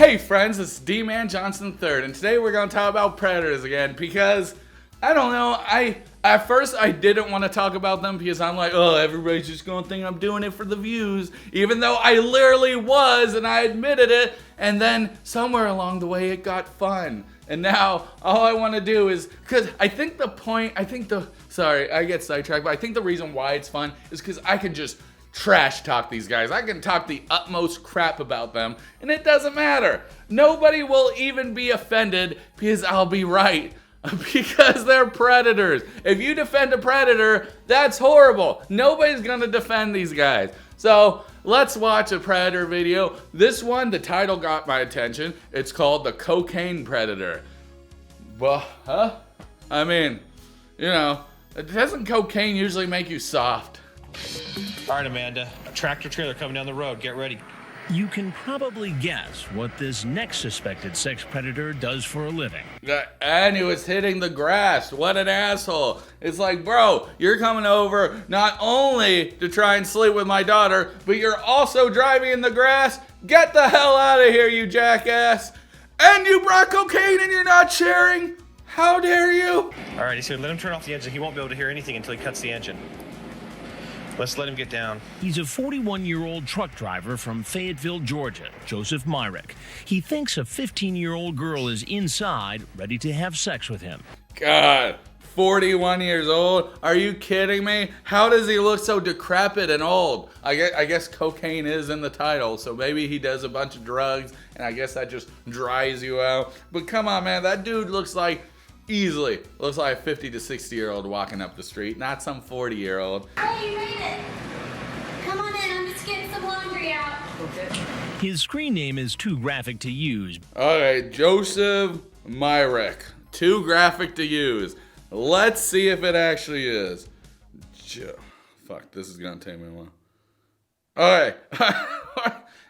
Hey friends, it's Dee-man Johnson III, and today we're going to talk about predators again because, I don't know, at first I didn't want to talk about them because I'm like, oh, everybody's just going to think I'm doing it for the views, even though I literally was and I admitted it, and then somewhere along the way it got fun. And now all I want to do is, because I get sidetracked, but I think the reason why it's fun is because I can just trash talk these guys. I can talk the utmost crap about them, and it doesn't matter. Nobody will even be offended because I'll be right. Because they're predators. If you defend a predator, that's horrible. Nobody's gonna defend these guys. So let's watch a predator video. This one, the title got my attention. It's called The Cocaine Predator. Well, I mean, you know, doesn't cocaine usually make you soft? All right, Amanda, a tractor trailer coming down the road. Get ready. You can probably guess what this next suspected sex predator does for a living. And he was hitting the grass. What an asshole. It's like, bro, you're coming over not only to try and sleep with my daughter, but you're also driving in the grass. Get the hell out of here, you jackass. And you brought cocaine and you're not sharing? How dare you? All right, he said let him turn off the engine. He won't be able to hear anything until he cuts the engine. Let's let him get down. He's a 41-year-old truck driver from Fayetteville, Georgia, Joseph Myrick. He thinks a 15-year-old girl is inside, ready to have sex with him. God, 41 years old? Are you kidding me? How does he look so decrepit and old? I guess cocaine is in the title, so maybe he does a bunch of drugs, and I guess that just dries you out. But come on, man, that dude looks like a 50 to 60 year old walking up the street, not some 40-year-old. Hey, you made it. Come on in, I'm just getting some laundry out. Okay. His screen name is too graphic to use. Alright, Joseph Myrick. Too graphic to use. Let's see if it actually is. Fuck, this is gonna take me a while. Alright.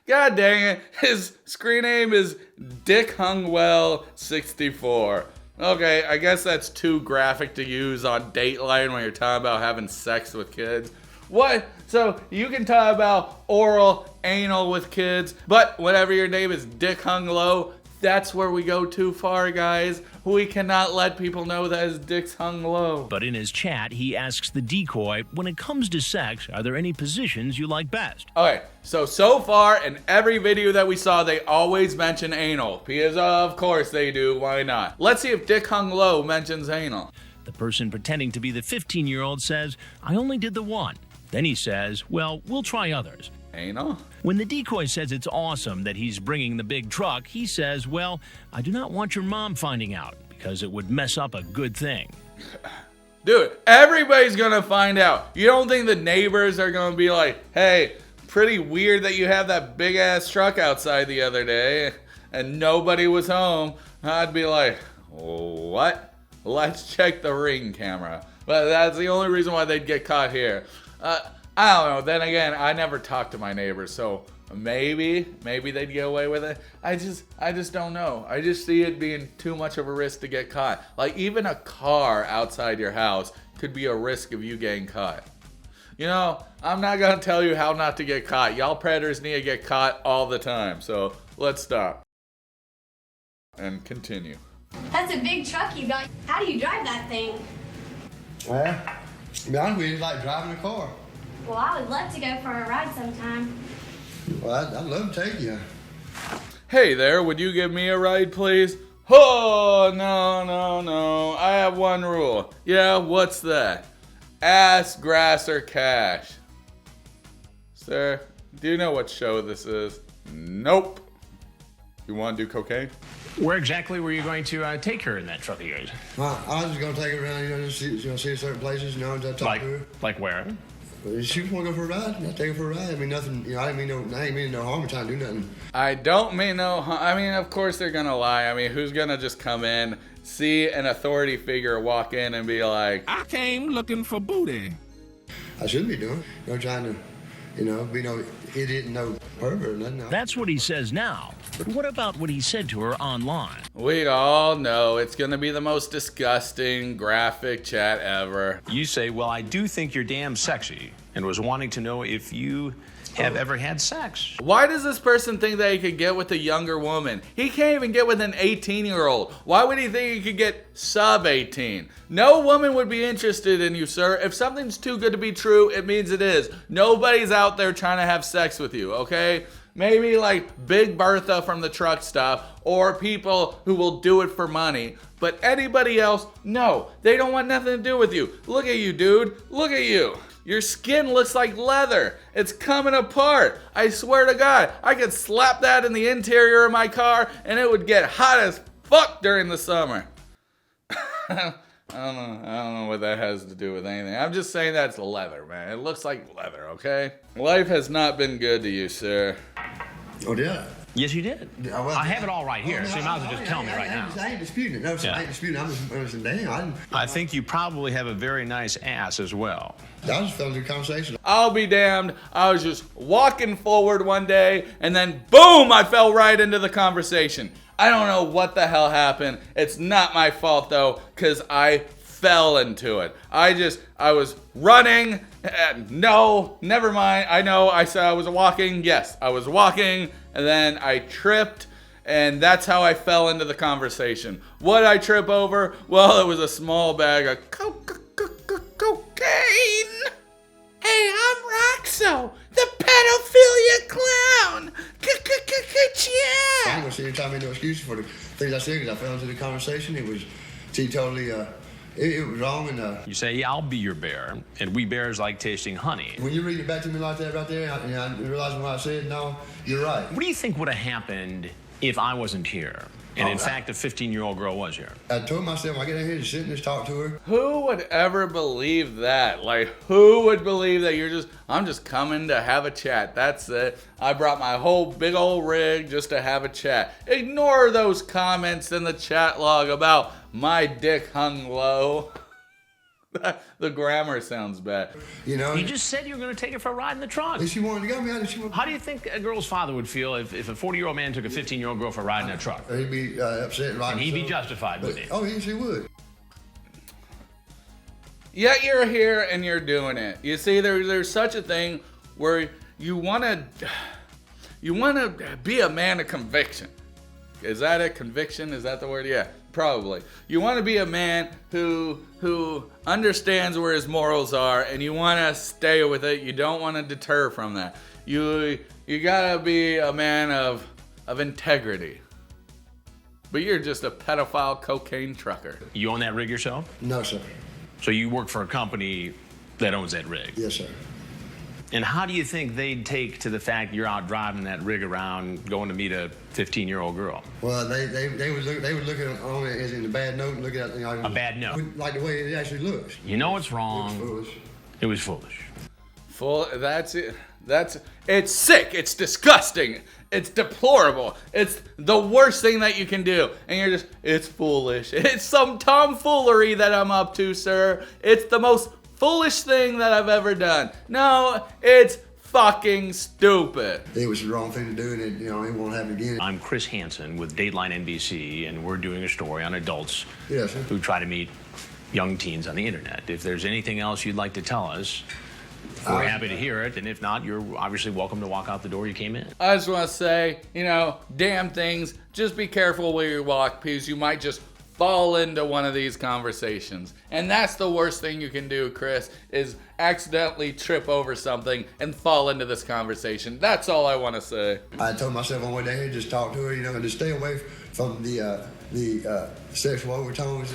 God dang it. His screen name is Dick Hungwell 64. Okay, I guess that's too graphic to use on Dateline when you're talking about having sex with kids. What? So you can talk about oral, anal with kids, but whenever your name is Dick Hung Low, that's where we go too far, guys. We cannot let people know that his dick's hung low. But in his chat, he asks the decoy, when it comes to sex, are there any positions you like best? Okay, so far in every video that we saw, they always mention anal. Because of course they do, why not? Let's see if Dick Hung Low mentions anal. The person pretending to be the 15-year-old says, I only did the one. Then he says, well, we'll try others. Anal? When the decoy says it's awesome that he's bringing the big truck, he says, well, I do not want your mom finding out because it would mess up a good thing. Dude, everybody's gonna find out. You don't think the neighbors are gonna be like, hey, pretty weird that you have that big ass truck outside the other day and nobody was home? I'd be like, what? Let's check the Ring camera. But that's the only reason why they'd get caught here. I don't know. Then again, I never talk to my neighbors, so maybe they'd get away with it. I just don't know. I just see it being too much of a risk to get caught. Like even a car outside your house could be a risk of you getting caught. You know, I'm not gonna tell you how not to get caught. Y'all predators need to get caught all the time. So let's stop and continue. That's a big truck you got. How do you drive that thing? Well, to be honest with you, it's like driving a car. Well, I would love to go for a ride sometime. Well, I'd love to take you. Hey there, would you give me a ride, please? Oh, no. I have one rule. Yeah, what's that? Ass, grass, or cash. Sir, do you know what show this is? Nope. You want to do cocaine? Where exactly were you going to take her in that truck of yours? Well, I was just going to take her around, just see certain places, and talk to her. Like where? She just want to go for a ride, and I take her for a ride. I mean, nothing, I ain't mean no harm in trying to do nothing. I don't mean no harm. I mean, of course they're going to lie. I mean, who's going to just come in, see an authority figure walk in and be like, I came looking for booty. I shouldn't be doing it. Trying to, be no idiot and no pervert or nothing. That's what he says now. But what about what he said to her online? We all know it's going to be the most disgusting, graphic chat ever. You say, well, I do think you're damn sexy, and was wanting to know if you have ever had sex. Why does this person think that he could get with a younger woman? He can't even get with an 18-year-old. Why would he think he could get sub-18? No woman would be interested in you, sir. If something's too good to be true, it means it is. Nobody's out there trying to have sex with you, okay? Maybe like Big Bertha from the truck stop, or people who will do it for money. But anybody else, no. They don't want nothing to do with you. Look at you, dude. Look at you. Your skin looks like leather. It's coming apart. I swear to God, I could slap that in the interior of my car and it would get hot as fuck during the summer. I don't know what that has to do with anything. I'm just saying that's leather, man. It looks like leather, okay? Life has not been good to you, sir. Oh, yeah. Yes, you did. I have it all right here, so you might as well just tell me right now. I ain't disputing it. No, sir, I ain't disputing it. I'm just damn. I think you probably have a very nice ass as well. I just fell into a conversation. I'll be damned. I was just walking forward one day, and then boom, I fell right into the conversation. I don't know what the hell happened. It's not my fault, though, because I fell into it. I was running. No, never mind. I know I said I was walking. Yes, I was walking, and then I tripped, and that's how I fell into the conversation. What did I trip over? Well, it was a small bag of cocaine. Hey, I'm Roxo, the pedophilia clown. I'm going to sit here and tell me no excuses for the things I said because I fell into the conversation. It was totally, it was wrong. And You say, yeah, I'll be your bear, and we bears like tasting honey. when you read it back to me like that right there, I realizing what I said, no, you're right. What do you think would have happened if I wasn't here? And in fact, a 15-year-old girl was here. I told myself, when I get in here to sit and just talk to her. Who would ever believe that? Like, who would believe that I'm just coming to have a chat. That's it. I brought my whole big old rig just to have a chat. Ignore those comments in the chat log about my dick hung low. The grammar sounds bad. You know? You just said you were going to take her for a ride in the trunk. If she wanted to go, How do you think a girl's father would feel if a 40-year-old man took a 15-year-old girl for a ride in a truck? He'd be upset, right? And he'd be justified, wouldn't he? Oh, yes, he would. Yet you're here and you're doing it. You see, there's such a thing where you want to be a man of conviction. Is that a conviction? Is that the word? Yeah, probably. You want to be a man who understands where his morals are, and you want to stay with it. You don't want to deter from that. You gotta be a man of integrity. But you're just a pedophile cocaine trucker. You own that rig yourself? No, sir. So you work for a company that owns that rig? Yes, sir. And how do you think they'd take to the fact you're out driving that rig around, going to meet a 15-year-old girl? Well, they would look on it as in a bad note and look at it. A bad note? Like the way it actually looks. You know it's wrong. It was foolish. It was foolish. That's it. It's sick. It's disgusting. It's deplorable. It's the worst thing that you can do. And it's foolish. It's some tomfoolery that I'm up to, sir. It's the most foolish thing that I've ever done. No, it's fucking stupid. It was the wrong thing to do, and it won't happen again. I'm Chris Hansen with Dateline NBC, and we're doing a story on adults who try to meet young teens on the internet. If there's anything else you'd like to tell us, we're happy to hear it, and if not, you're obviously welcome to walk out the door you came in. I just want to say, damn things, just be careful where you walk, because you might just fall into one of these conversations. And that's the worst thing you can do, Chris, is accidentally trip over something and fall into this conversation. That's all I want to say. I told myself on my way down here, just talk to her, and just stay away from the sexual overtones.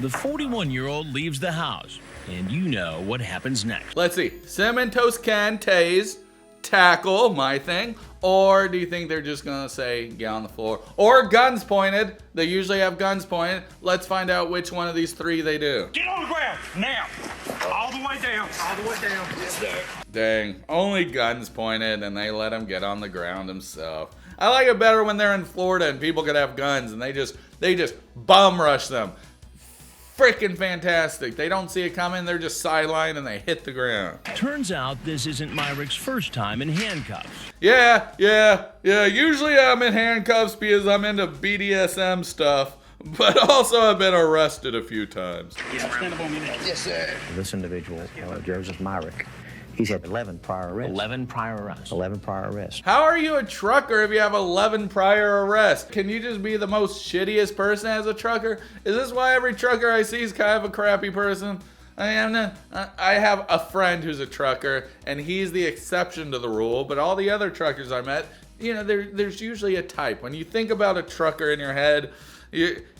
The 41-year-old leaves the house, and you know what happens next. Let's see. Cinnamon Toast can tase, tackle, my thing. Or do you think they're just going to say, get on the floor? Or guns pointed. They usually have guns pointed. Let's find out which one of these three they do. Get on the ground, now. All the way down, all the way down. Yes, sir. Dang, only guns pointed and they let him get on the ground himself. I like it better when they're in Florida and people could have guns and they just bum rush them. Freaking fantastic. They don't see it coming, they're just sidelined and they hit the ground. Turns out this isn't Myrick's first time in handcuffs. Yeah. Usually I'm in handcuffs because I'm into BDSM stuff, but also I've been arrested a few times. Stand up on your neck. Yes, sir. This individual, Joseph Myrick, He's had 11 prior arrests. 11 prior arrests. 11 prior arrests. How are you a trucker if you have 11 prior arrests? Can you just be the most shittiest person as a trucker? Is this why every trucker I see is kind of a crappy person? I have a friend who's a trucker, and he's the exception to the rule, but all the other truckers I met, you know, there's usually a type. When you think about a trucker in your head,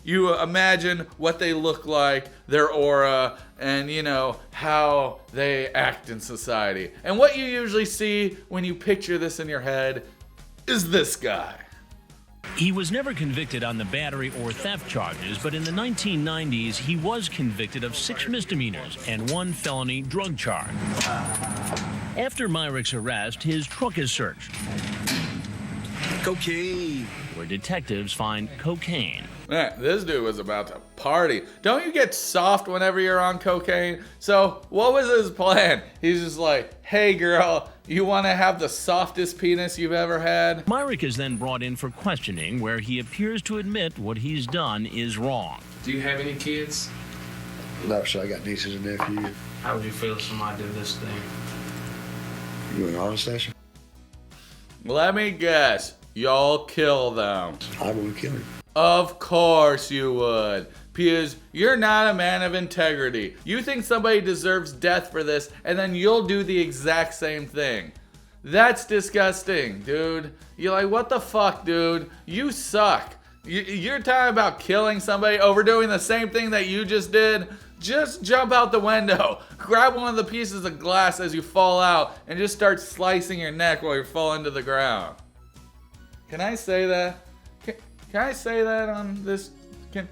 you imagine what they look like, their aura, and you know how they act in society. And what you usually see when you picture this in your head is this guy. He was never convicted on the battery or theft charges, but in the 1990s, he was convicted of 6 misdemeanors and 1 felony drug charge. After Myrick's arrest, his truck is searched, Cocaine. where detectives find cocaine. Man, this dude was about to party. Don't you get soft whenever you're on cocaine? So what was his plan? He's just like, hey girl, you want to have the softest penis you've ever had? Myrick is then brought in for questioning, where he appears to admit what he's done is wrong. Do you have any kids? No, sir, I got nieces and nephews. How would you feel if somebody did this thing? You in on station? Let me guess, y'all kill them. I would kill him. Of course you would, because you're not a man of integrity. You think somebody deserves death for this, and then you'll do the exact same thing. That's disgusting, dude. You're like, what the fuck, dude? You suck. You're talking about killing somebody over doing the same thing that you just did? Just jump out the window, grab one of the pieces of glass as you fall out, and just start slicing your neck while you're falling to the ground. Can I say that? Can I say that on this? Can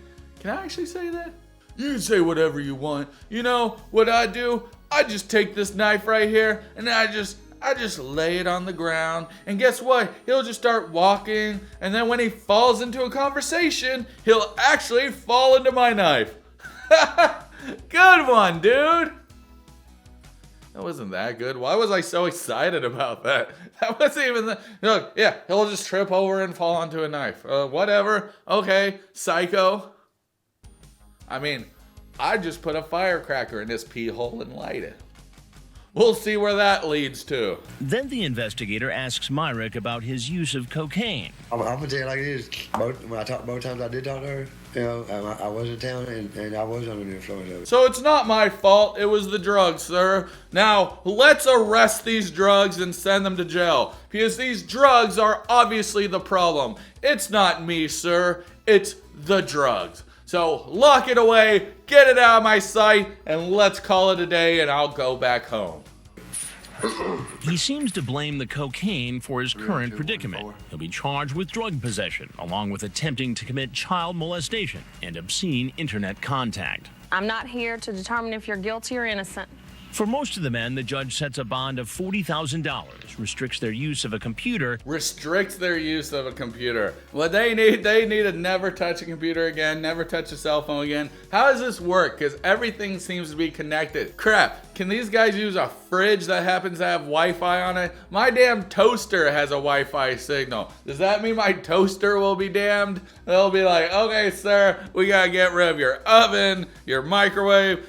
I actually say that? You can say whatever you want. You know what I do? I just take this knife right here and I just lay it on the ground. And guess what? He'll just start walking, and then when he falls into a conversation, he'll actually fall into my knife. Good one, dude. That wasn't that good. Why was I so excited about that? That wasn't even the... Look, yeah, he'll just trip over and fall onto a knife. Whatever. Okay, psycho. I mean, I just put a firecracker in his pee hole and light it. We'll see where that leads to. Then the investigator asks Myrick about his use of cocaine. I'm gonna tell you like it is. When I talked both times I did talk to her, you know, I was in town and I was under the influence of it. So it's not my fault. It was the drugs, sir. Now, let's arrest these drugs and send them to jail. Because these drugs are obviously the problem. It's not me, sir. It's the drugs. So lock it away, get it out of my sight, and let's call it a day and I'll go back home. He seems to blame the cocaine for his current predicament. He'll be charged with drug possession, along with attempting to commit child molestation and obscene internet contact. I'm not here to determine if you're guilty or innocent. For most of the men, the judge sets a bond of $40,000, restricts their use of a computer. Restricts their use of a computer. What they need to never touch a computer again, never touch a cell phone again. How does this work? Because everything seems to be connected. Crap, can these guys use a fridge that happens to have Wi-Fi on it? My damn toaster has a Wi-Fi signal. Does that mean my toaster will be damned? They'll be like, okay, sir, we gotta get rid of your oven, your microwave,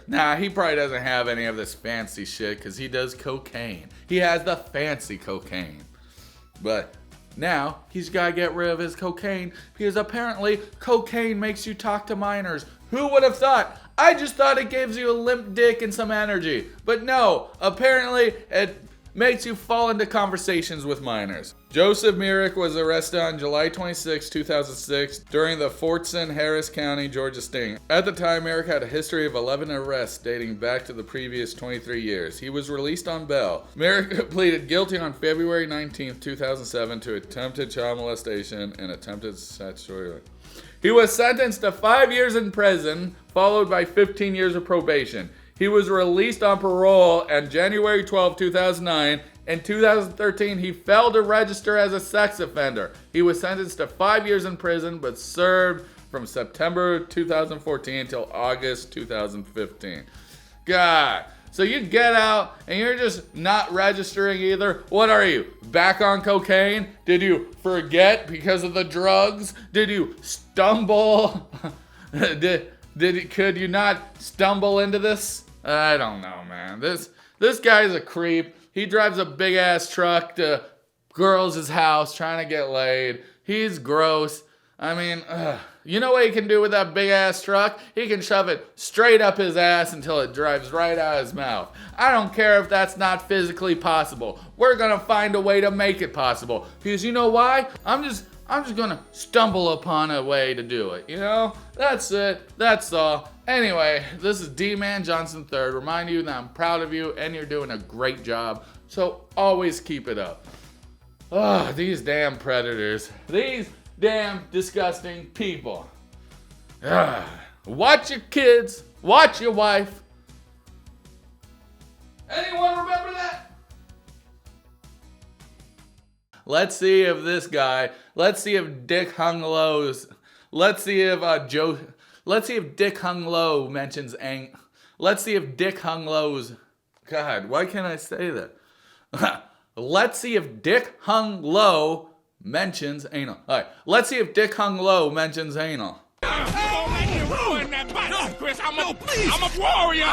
Nah, he probably doesn't have any of this fancy shit because he does cocaine. He has the fancy cocaine. But now he's got to get rid of his cocaine because apparently cocaine makes you talk to minors. Who would have thought? I just thought it gives you a limp dick and some energy. But no, apparently it makes you fall into conversations with minors. Joseph Myrick was arrested on July 26, 2006 during the Fortson, Harris County, Georgia sting. At the time, Myrick had a history of 11 arrests dating back to the previous 23 years. He was released on bail. Myrick pleaded guilty on February 19, 2007 to attempted child molestation and attempted statutory. He was sentenced to 5 years in prison, followed by 15 years of probation. He was released on parole on January 12, 2009. In 2013, he failed to register as a sex offender. He was sentenced to 5 years in prison, but served from September 2014 until August 2015. God. So you get out and you're just not registering either. What are you, back on cocaine? Did you forget because of the drugs? Did you stumble? Could you not stumble into this? I don't know, man. This guy's a creep. He drives a big ass truck to girls' house trying to get laid. He's gross. I mean, you know what he can do with that big ass truck? He can shove it straight up his ass until it drives right out of his mouth. I don't care if that's not physically possible. We're gonna find a way to make it possible. Because you know why? I'm just gonna stumble upon a way to do it, you know? That's it. That's all. Anyway, this is Dee-man Johnson III. Remind you that I'm proud of you and you're doing a great job. So always keep it up. Ugh, these damn predators. These damn disgusting people. Ugh. Watch your kids. Watch your wife. Anyone remember that? Let's see if this guy, let's see if Dick Hung Low's, let's see if Dick Hung Low mentions let's see if Dick Hung Low's, God, why can't I say that? Let's see if Dick Hung Low mentions anal. All right, let's see if Dick Hung Low mentions anal. Oh, man, you ruined that bike, Chris. I'm a warrior.